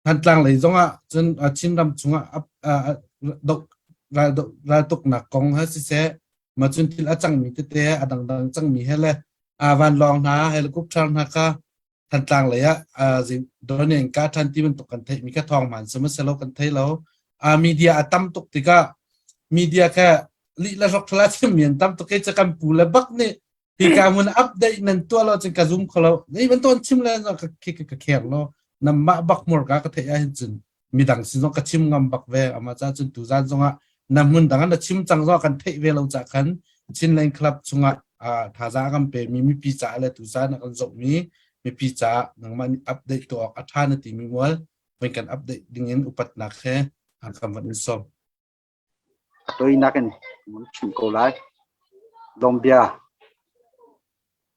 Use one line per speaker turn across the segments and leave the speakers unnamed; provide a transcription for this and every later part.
han tlang lei zonga chun chin ram chunga dok ra tok na kong ha si se ma chun til achang mi te adang dang chang mi hele van long na helicopter na ka han tlang le ya jin donen ka than ti ban tok kan thei mi ka thong man sema selo kan thei lo media atam tok tika media ka li la rok thla chim mian tam tok ke chakam pu la bak ne hi ka mun update nan to lo chen ka zoom kholo nei ban ton chim la ka ka kher lo nam ma bak mor ka thei a hin chun mi dang si zo ka chim ngam bak ve ama cha chun tu zan zonga nam mun dang na chim chang zo kan thei ve lo cha kan chin line club chunga tha za gam pe mi pi cha le tu za na kan zo mi pi cha nang man update to a tha na ti mi wal wen kan update ding in upat na khe an kam van so
tôi nãy cái muốn chỉnh câu lại Lombia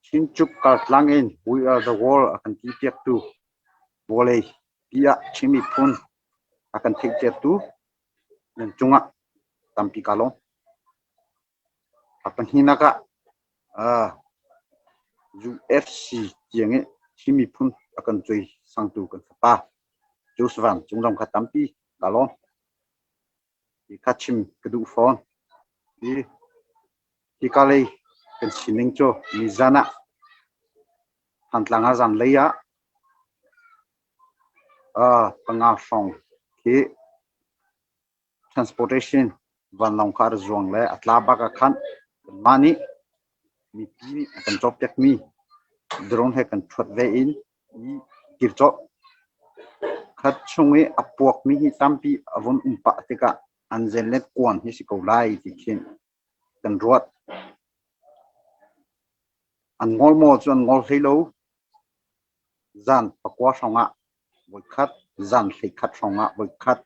Chin chúc cả lang in we are the world akan ti tiap tu boleh pia chimi pun akan ti tiap tu dan chunga tampi kalong akan hinaka UFC yang chimi pun akan cuy sang tu kan pa Josvan chung ka tampi kalong di kachim kedu phone di kali kan sining cho mizana hantlang azan leya pengasong ki transportation van longkar zuang le atlaba ka khan mani mi pi akan job tek mi drone he kan thot ve in i kircho khat chungi apuak mi hi tampi avon umpa tika anzelnet kwan hi sikolai ti khin kan ruat an ngol mo chuan ngol helo zan pakwa songa voi khat zan hlei khat songa voi khat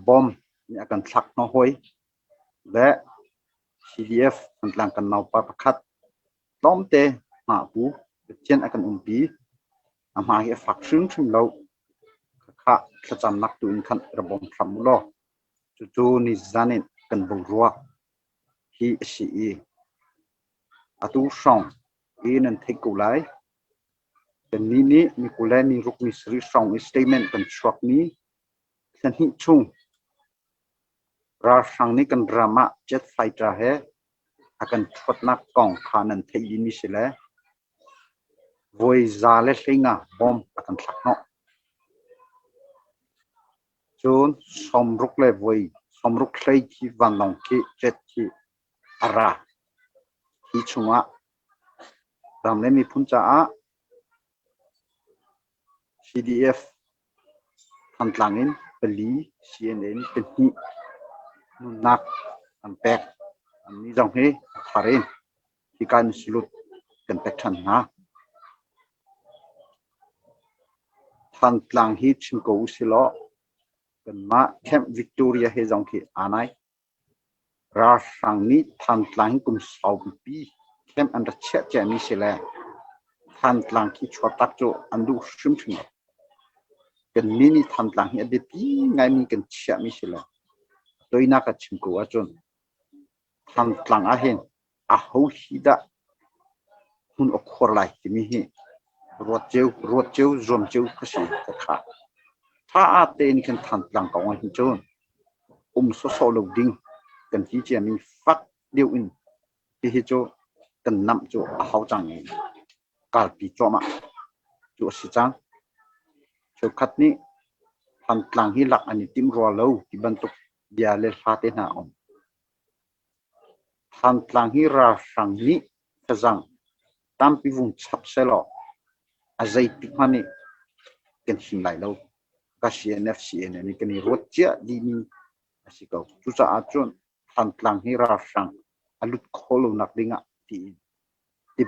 bom ni akan thak no hoi le CDF antlang kan nau pa pakhat tomte ma pu chen akan umpi ama hi fak shung thum lo kha thacham nak tu in khan rabom tham lo chu ni zanin kan bul ruwa hi si atu song in an thei ko lai kan ni mi kulani ruk ni sri song statement kan chwak ni kan hi chung ra sang ni kan drama jet fighter he akan thot nak kong khanan thei ni sile voi zale hlinga bom akan thak no chun somruk le voi somruk hlei ki van long ki jet ki ara hi chunga ramle mi phuncha a CDF hantlangin peli CNN peni nak ampek ni jong he tharin hikan silut kan pekhan na hantlang hi chimko usilo kan ma Camp Victoria he jong ki anai ra sang ni hantlang kum sau pi Camp under che ni sile hantlang ki chotak jo andu shim shim kan mini hantlang hi de pi ngai mi kan chia mi sile toina ka chimko achon hantlang a hen a ho hida hun okhor lai ki mi hi ruat cheu zom cheu khasi kha tha ate ni kan hantlang ka wa hi chon so lo ding kan hi che mi fak deu in hi cho kan nam cho a hau chang ni kal pi cho ma cho si chang cho khat ni hantlang hi lak ani tim ro lo ki ban tok bia le fa te na om hantlang hi ra sang ni kazang tampi vung chap selo azai tikmani kan hin lai lo ka CNN ni kan rot chia di ni asiko chu cha achon hantlang hi ra sang alut kholo nak dinga ti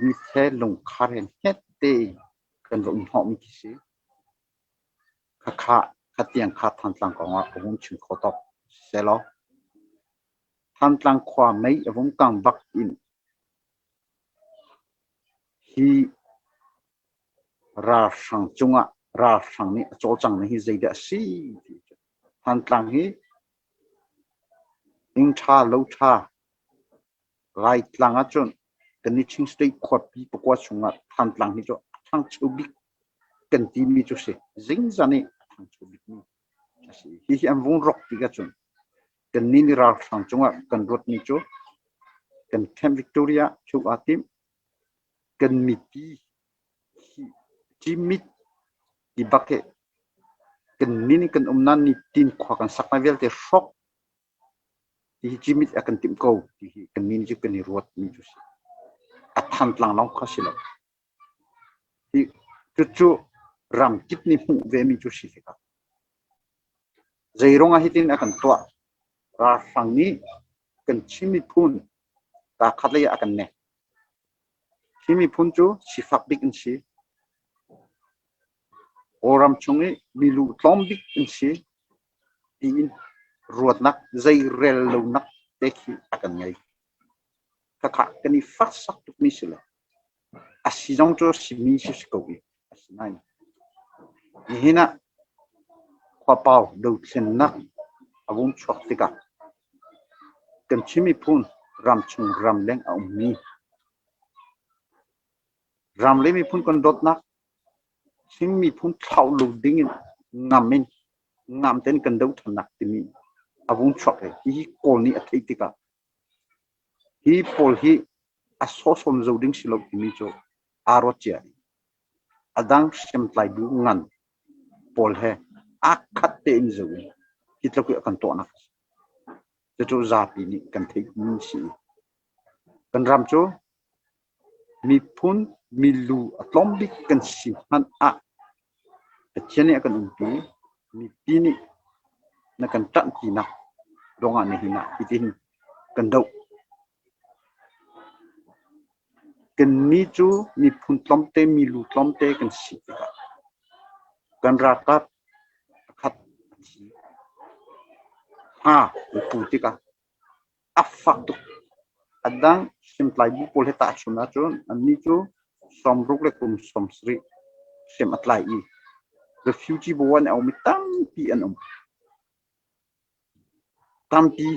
mi se long kharen hette kan ro in ho mi ki si kha khatiang kha hantlang ko nga ong chin khotok selo hantlang khwa mai avong kang bak in hi ra sang chunga ra sang ni chol chang ni hi zaida si hantlang hi ing tha lo tha lai tlang a chon kan ni ching state khot pi pakwa chunga hantlang hi cho thang chubi cần tìm mi chú sẽ dính ra này thằng chú biết mi hi em vung rock thì cái chuyện cần nín ra thằng chúng cần rốt mi chú cần Camp Victoria chú atim cần mi chi mit di bucket cần nín cần nan ni tin khoa cần sắc mai vel te shock thì chi mit akan tim câu thì cần nín chú cần ni rốt mi chú sẽ tham lang long khó xí lắm thì chú ram kít ni mu về mi chú sĩ cả dây rong a hitin akan tua ra phang ni cần chimi phun ta khát lấy akan nè chimi phun chú si phak big in si oram chungi milu tom big in si in ruột nắc dây rel lâu nắc để khi akan ngay các cái ni phát sắc tục mi xí lắm asizong cho si mi si cầu đi asinai hina khoa bao đầu tiên nắc avung chọc thì cả cần chimi phun ram chung ram leng ông mi ram le mi phun con đốt nắc chimi phun thau lu ding ngam tên cần đâu thằng nắc thì mi avung chọc ấy hi call ni athei thì cả hi pol hi aso som zo ding silok thì mi cho arotia adang sem tlai du ngan pol he akhat te in zo hitlo ku kan to na cho za pi ni kan thei min si kan ram cho mi phun mi lu atlom bik kan si han a chene kan pi mi pi ni na kan tan pi na donga ni hina itin kan dau kan ni chu mi phun tlom te mi lu tlom te kan si kan ra ka khat ha pu ti ka afak tu adang simplai bu pol heta chuna chun ani chu somruk le kum somsri sem atlai I refugee bo wan au mitam pi an tampi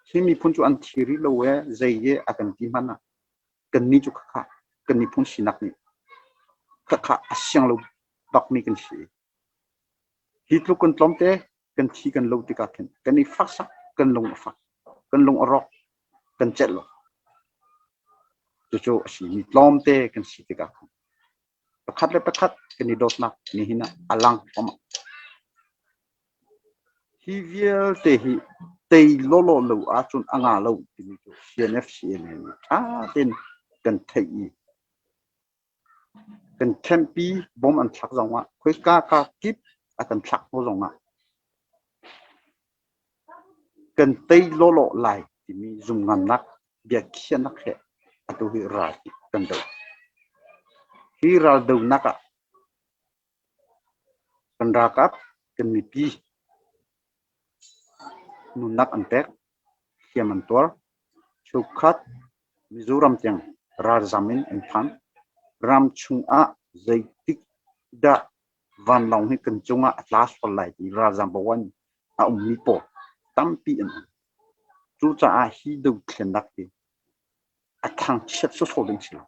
simi phun chu an thiri lo we zai ye akan ti mana kan ni chu kha kan ni phun sinak ni kha asyang lo bak ni kan si hitlu kan tlomte kan thi kan lo ti ka khen kan ni faksa kan long fak kan long arok kan chet lo cho si mi tlomte kan si ti ka pakhat le pakhat kan ni dot nak ni hina alang pama hi vial te hi tei lolo lo a chun anga lo ti mi chu CNF CNN a ten kan thei kan tempi bom an thak zonga khoi ka kip akan thak ho zonga kan tei lolo lai ti mi zum ngam nak bia khian nak he atu hi ra kan do hi ra do naka kan ra kap kan mi pi nun nak an tek hiam an tor chukhat mizoram tiang ra zamin en phan ram chung a zai tik da van long hi kan chunga atlas for lai ti ra zam bawan a mi po tampi an chu cha a hi do thlen nak ti a thang chet so so ding sila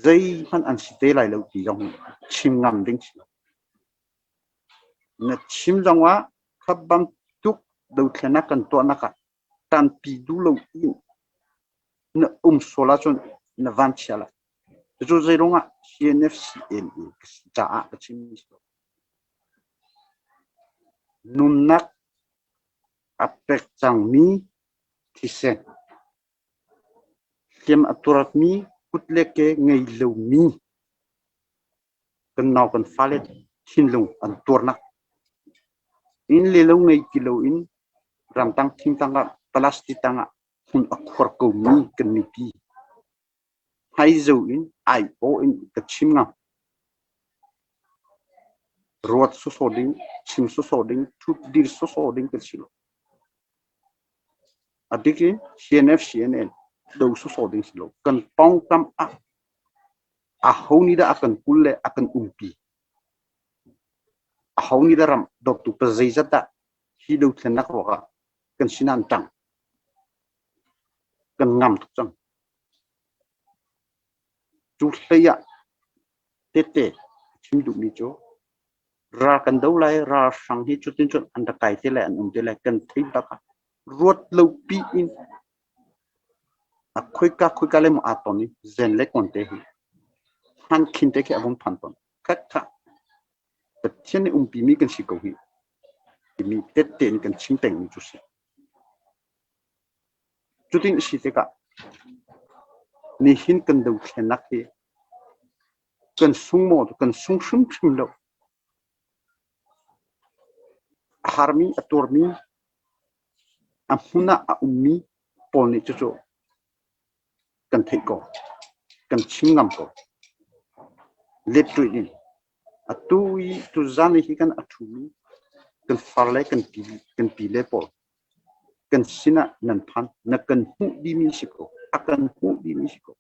zai han an si te lai lo ti jong chim ngam ding sila na chim jong wa khabam tuk do thlen nak kan to naka tan pi du lo in na sola chon na van chala cho zai ronga CNF CNE cha a chim nunak apek chang mi thise kem aturat mi kutleke ngei lo mi kan naw kan falet thin lo an torna in le lo ngei kilo in ram tang thing tang plastic tang hun akhor ko mi kan ni pi hai zo in ai o in ka chim na ruột số đinh chim số đinh chút đi số đinh cái gì à đi cái CNF CNN đầu số đinh xí cần pong tam à hầu như đã akan kulle akan umpi à hầu như đã ram đọc tu pezai zata hi đầu thiên nak roka cần sinan tang cần ngam tu chang chú thấy ạ tê chim đủ mi chỗ ra cần đấu lại ra sang hi chút tin chút anh ta cài thế lại anh thế lại cần thấy bác ruột lâu pi in khơi cá lên một atom ni gen lấy còn thế han kinh tế cái avon phan ton cách khácแต่เช่นในปีมีกันสิกหิมีเตนกันชิงแต่งมีจุดสิจุดนี้สิเตกะนี่หินกันดูแค่นักที่กันสุ่งโมดกันสุ่งสุ่มสุ่มแล้วฮาร์มีอัตโตร์มีอัมพุนะอุมีปอนิจุดกันเทกอกันชิงงามกอเล็ดตัวนี้atui tu zani hi kan athumi kan farle kan pile pol kan sina nan phan na kan hu di mi siko akan hu di mi siko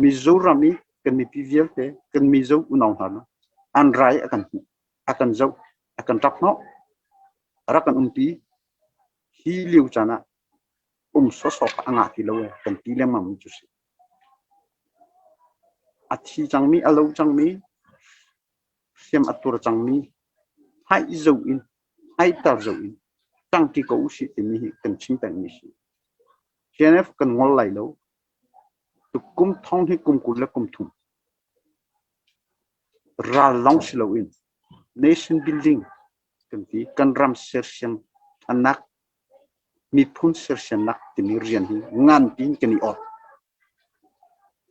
mizorami kan mi pivilte kan mizo unang hana an rai akan zau akan tapno arakan umpi hi liu chana so anga ti lo kan pile mam jusi athi changmi alo changmi xem atur changmi hai zo in hai tar zo in tang ti ko si ti mi kan chim tang mi si chnf kan ngol lai lo tu kum thong hi kum kul la kum thum ra long si lo in nation building kan ti kan ram ser sem anak mi phun ser sem nak ti mi rian hi ngan tin kan ni ot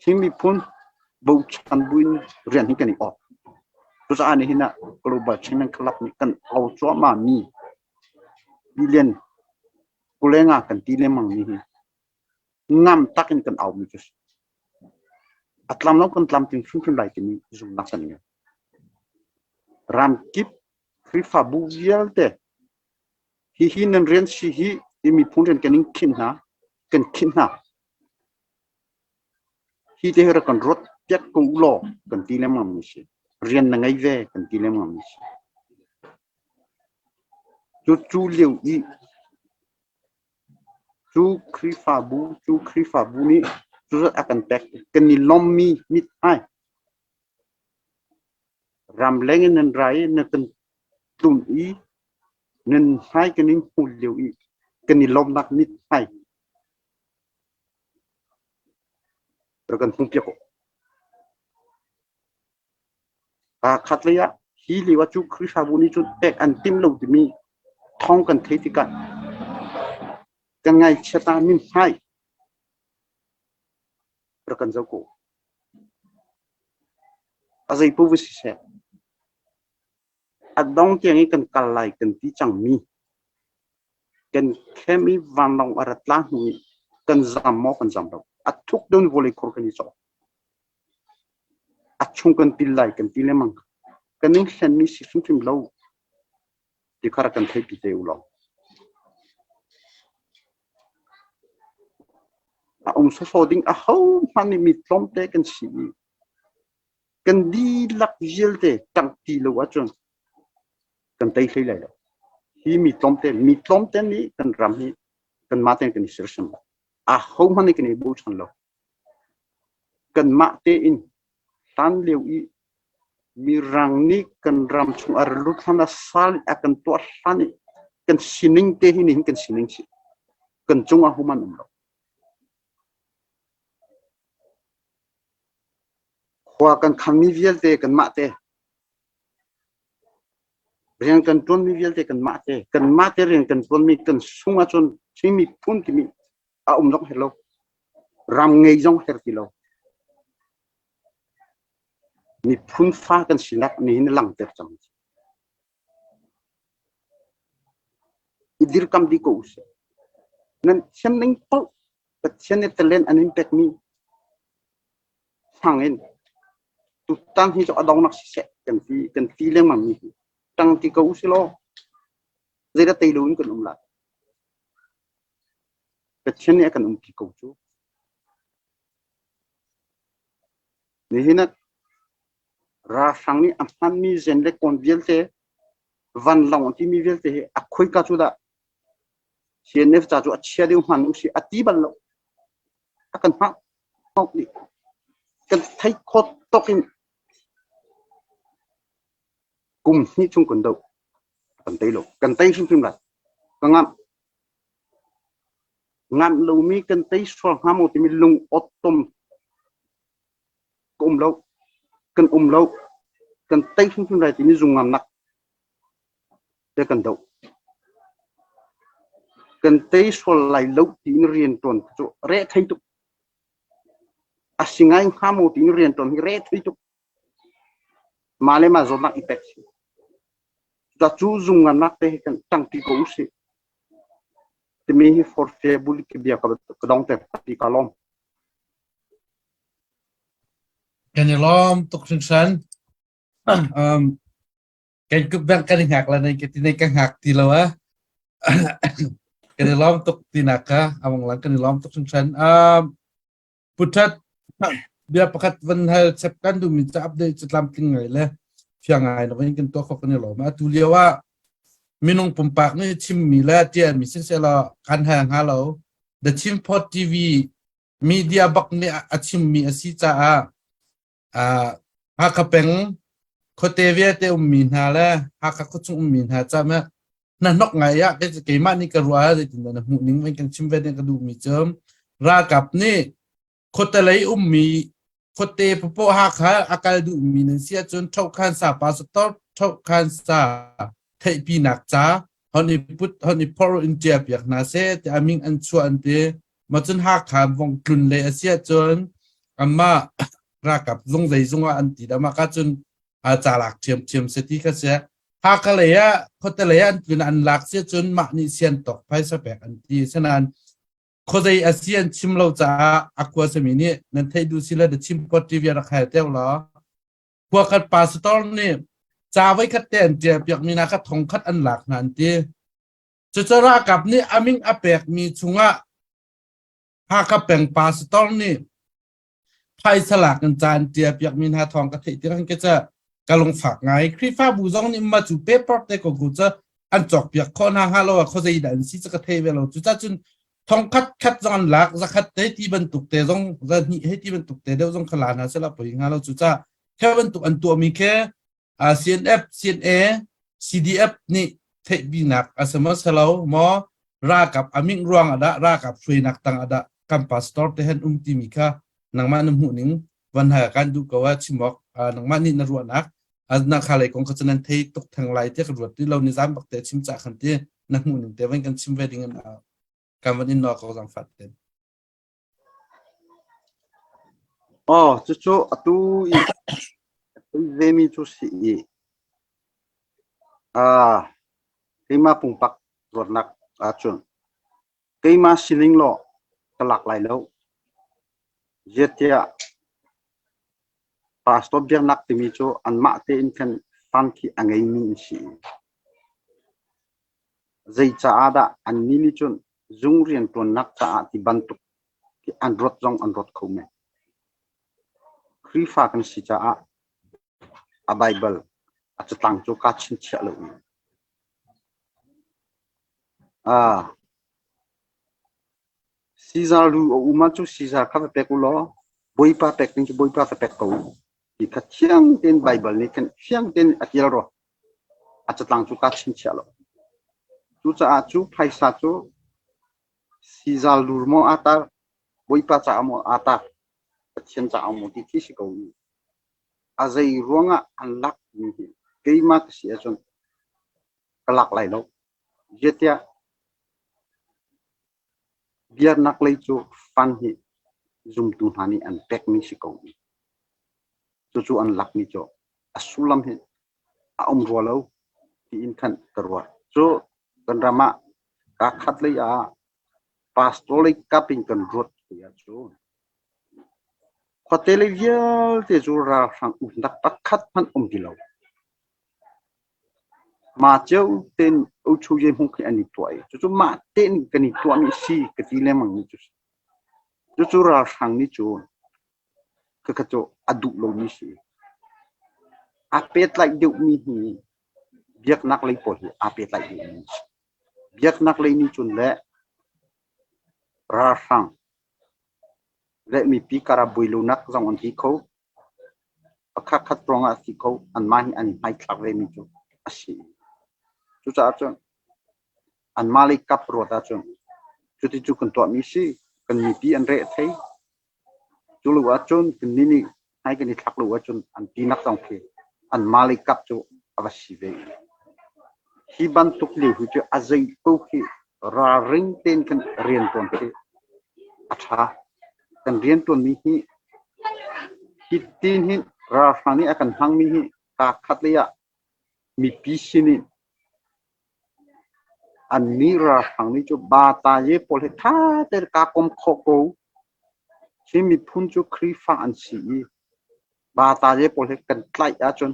hi mi phun bầu chan buin rian hi kan ni ot tu sa ani hina global channel club ni kan au cho ma mi billion kulenga kan ti le mang ni ngam takin kan au mi jus atlam no kan tlam tin sun lai tin zum nak san ni ram kip krifa bu yelte hi nan rian si hi mi phun ren kan kin na hi te her kan rot tiak ko lo kan ti le mang mi si rian na ngai ve kan ti le mang mi si chu liu i chu krifa bu ni chu akan tek kan ni lom mi mit ai ram leng nan rai na kan tum i nan hai kan ni hu liu i kan ni lom nak mit ai kan hung pia ko khatleya hi liwa chu krifa bu ni chu tek an tim lo ti mi thong kan thei ti kan ngai chata min hai rakan zako azai pu vi se adong tiang kan kalai kan ti chang mi kan khemi van long aratla ni kan zam mo kan zam do athuk don vole khor kan ni so achung kan pilai kan tilemang kan ning sen mi si sum lo ti khara kan thei pi te ulo so ding a ho mani mi tlom te kan si kan di lak jil te tang ti lo wa chon kan tai khai lai hi mi tlom te ni kan ram hi kan ma te kan sir sam a ho mani kan bu chan lo kan ma te in tan liu i mi rang ni kan ram chung ar lut hana sal akan to sani kan sining te hi ni kan sining si kan chung a human lo kwa kan khami vial te kan ma te riang kan ton mi vial te kan ma te riang kan ton mi kan sunga chon chimi pun ti mi a dong hello ram ngei jong her ti lo ni phun pha kan sinak ni hin lang ter chang idir kam di ko us nan chen ning po but chen ne talent an impact mi hangin tu tan hi cho adong nak se kan ti leng mam ni tang ti ko us lo zai da tai lu kan la but chen ne kan ki ko chu ni hina ra sang ni amhan mi zen le kon vielte van long ti mi vielte a khoi ka chu da cnf cha chu a chia de han si ati bal lo akan ha ni kan thấy khót tóc in cùng như chung quần đầu cần tay lộ cần tay phim lại càng ngăn lâu mi cần tay xoa ham một mi lung autumn lâu cần lâu cần tay phim lại thì mi dùng ngam nặng để cần đầu cần tay xoa lại lâu thì mi riêng tuần chỗ rẽ thay tục asingai ham một thì mi riêng tuần rẽ thay tục mà lấy mà rồi nặng impact ta chú dùng ngam nặng để cần tăng tí cố sĩ thì mi for fair buli cái việc cái đóng tẹp thì cả lom
cái này lom tục sinh sản cái cúp bang cái hạt là này cái hạt thì lâu á cái này lom tục thì nạc á among lang cái này lom tục sinh sản putat biar pakat van hal sepkan tu minta update setelah tinggal le siang ai nó cáiตัวเขาcái lom tu liaoว่าminung pumpak ni chim mi la tia mi sin se la kan hang halo the chim pot tv media bak ni achim mi asi cha ha ka peng khote ve te min ha la ha ka ko chung min ha cha ma na nok ngai ya ke ma ni ka ruwa de tin na mu ning wen kan chim ve ne ka du mi chom ra kap ni khote lai mi khote popo ha kha akal du mi nan sia chon thau khan sa pa so thau khan sa thei pi nak cha honi put honi por in tia piak na se te aming an chuan te ma chun ha khan vong tlun le asia chon amma ra kap zong dei zonga an ti da ma ka chun a cha lak thiam se ti ka se ha ka le ya khote le an tlun an lak se chun ma ni sian tok phai sa pek an ti sanan khozai asian chimlo cha akwa se mi ni nan thei du sila de chim pot ti via ra khai te lo kwa khat pastor ni cha với khát tiền tiền việc mình là khát thong khát ăn lạc nạn tiền cho ra gặp ni aming apek mi chunga ha ka peng pastor ni phai salak kan chan tiền việc mình ha thong ka thei tiền cái cha ka long phak ngai kri fa bu zong ni ma chu paper te ko gu cha an chok việc khon ha halo kho dei dan si cha ka thei ve lo chu cha chun thong khát zong lạc za khát te ti ban tuk te zong za ni he ti ban tuk te de zong khala na se la poi nga lo chu cha theo ban tuk an tu mi ke CNF, CNA, CDF ni thei bi nak asama salo mo ra kap aming ruang ada ra kap free nak tang ada kam pastor te hen ti mi kha nangma nam hu ning van ha kan du ka wa chimok nangma ni na ruan ak na khalai kong ka chanan thei tok thang lai te ka ruat ti lo ni zam bak te chim cha khan te na hu ning te van kan chim wedding an kam van in no ko jang fat te
chu atu vemi chu si keima pungpak rodnak achun keima siling lo kalak lai lo jetia pastor biar nak timi chu anma te in kan fan ki angai mi si zai cha ada an ni chun zung rian ton nak cha ti bantuk ki androt jong androt khome krifa kan si cha a bible a chatang chu ka chin cha lo Caesar lu uma chu Caesar kha pe ku lo boipa pek ting chu boipa pek ko ki kha chiang ten bible ni kan chiang ten atil ro a chatang chu ka chin cha lo chu cha chu phai sa chu Caesar lu mo ata boipa cha mo ata chen cha mo ti thi si ko azai ruanga anlak ni keima si achon kalak lai lo jetia biar nak lay chu fan hi zoom tu hani an tek mi si ko chu an lak ni cho asulam hi a rolo ti in khan karwa chu kan rama ka khat le ya pastolik kaping kan rot ya chu hotel vial te chu ra sang u dak tak khat phan dilo mà châu tên âu châu dân không khi anh đi tuổi chú mà tên cái này tuổi mi si cái gì lên mang chú ra sang ni chú cái chỗ adu lâu mi si apet lại điệu mi hi việc nắc lấy bồi apet lại điệu mi việc nắc lấy ni chú lẽ ra sang le mi pi kara builu nak zong an hi ko pakha khat ronga si ko an ma hi ani mai thak le mi chu asi chu cha chu an malik kap ro ta chu chu ti chu kan to mi si kan mi pi an re thei chu lu wa chun kan ni hai kan ni thak lu wa chun an pi nak zong phe an malik kap chu avasi ve hi ban tuk liu hu chu azai ko khi ra ring ten kan rian ton phe atha kan rian ton mi hi tin hi ra fani akan hang mi hi ka khat le ya mi pi sini an mi ra hang ni chu ba ta ye pol he tha ter ka kom kho ko chi mi phun chu khri fa an si ba ta ye pol he kan tlai a chon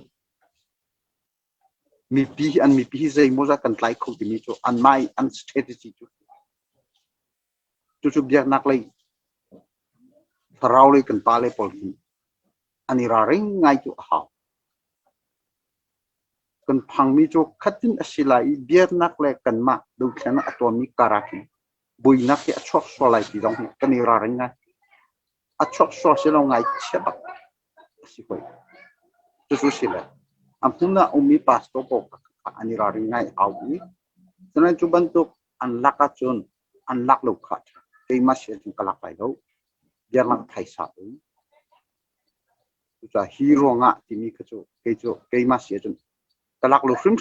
mi pi zai mo za kan tlai kho ti mi chu an mai an strategy chu biak nak lai tharau le kan pa le pol hi ani ra ring ngai chu ha kan phang mi chu khatin asilai biak nak le kan ma du khana atomic karaki bui nak ke achok so lai ti dong kan ni ra ring ngai achok so se lo ngai cheba si koi chu si le am puna umi pasto po ani ra ring ngai au ni sana chu ban tu an laka chun an lak lo khat ke ma se chu kalak pai lo biak nak thai sa cha hero nga ti mi chu ke ma se chun kalak lo frim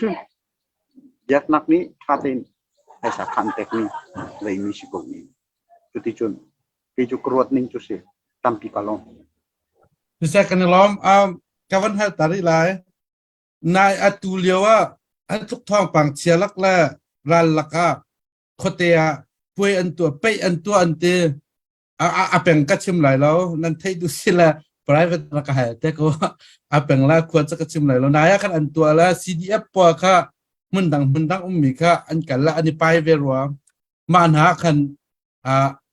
biak nak ni khatin ai sa khan tek ni lei mi si ko ni chu ti chun ke chu krot ning chu se tam pi kalong
thì sẽ cần lắm cái vấn đề tại lại nai atulio anh chúc thong bằng chia lắc là ra lắc có thể quay anh tua anh tê bèn cách chim lại lâu nên thấy du xí là private là cái thế cô bèn là quan chắc cách chim lại lâu nai kan anh tua là CDF po ka mình đang mi ka anh cả là anh bay về rồi mà anh kan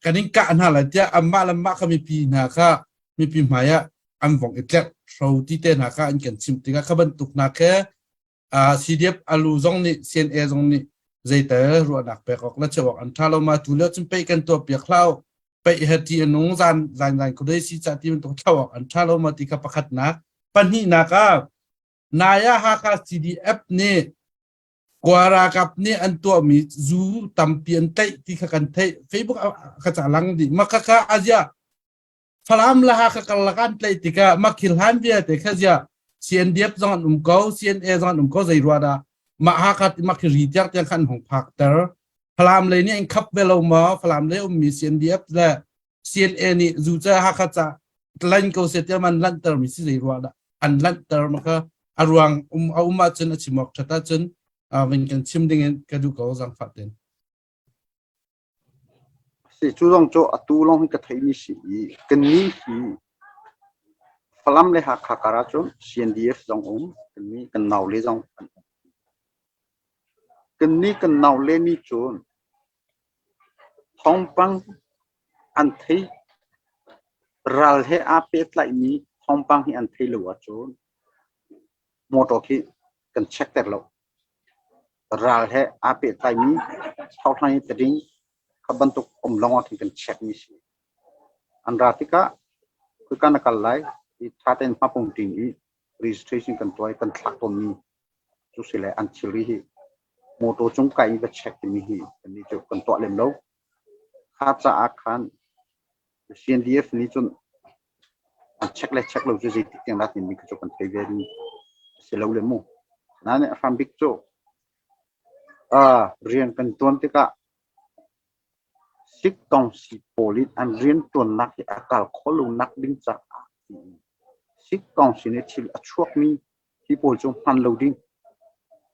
cái này cả anh là thế mà làm mà kami pi ka mi pi maya anh vọng ít lệ sau tí tên ka anh cần chim thì các bạn tục cái CDF alu zong ni CNA zong ni dây tờ rồi đặc biệt hoặc là chờ anh thalo mà tu lệ chúng bay cần tua biệt lao bay hết thì nông dân có đấy sĩ chặt thì mình thao anh thalo mà thì các bác na pan hi ka naya ka CDF ni qua gặp ni anh tua mi zu tam pian tay thì các anh thấy Facebook các trả lăng đi mà các Asia falam lah kakalakan play tika makilhan dia teka dia CNDF zangan kau CNA zangan kau zairuada mahakat makiritia yang kan hong faktor falam le ni en kap velo ma falam le mi CNDF la CNA ni zuza hakata lain kau setia man lantar mi si zairuada an lantar maka aruang auma chen achimok thata chen wen kan chim dingen kadu kau zang faten
si chu long cho atu long ka thai mi si kan ni hi falam le ha khakara cho CNDF jong kan ni kan naw le jong kan ni kan naw le ni chon thong pang an thei ral he a pet lai ni thong pang hi an thei lo wa chon moto ki kan check ter lo ral he a pet lai ni thau thai tring kabantuk long thì cần check ni si an ratika ku kan kal lai i thaten papung ting i registration kan toy kan thak ton ni chu sile an chili hi moto chung kai ba check ni hi ni chu kan to lem lo kha cha akhan CNDF ni chun an check lo chu ji tiang dat ni chu kan thei ve ni se lo lem mo na ne fam big chu rian kan ton tika sik tong si polit an rian ton nak akal kholu nak ding cha sik tong si ne thil achuak mi hi pol chung han lo ding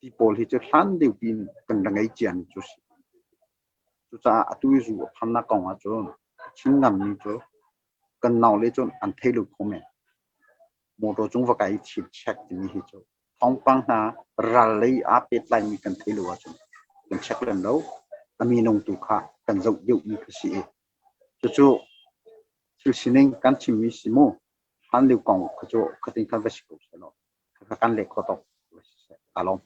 hi pol hi che han deu bin kan rangai chian chu cha atu zu phan na kong a chon chin nam ni chu kan naw le chon an thei lu khome mo ro chung va kai chip check ni hi chu thong pang na ral lei a pet lai mi kan thei lu a chon kan check len lo ami nong tu kha kan zau deu ni si chu chu sining kan chim mi si mo han liu kong chu khatin kan va si ko se lo kan le kho to along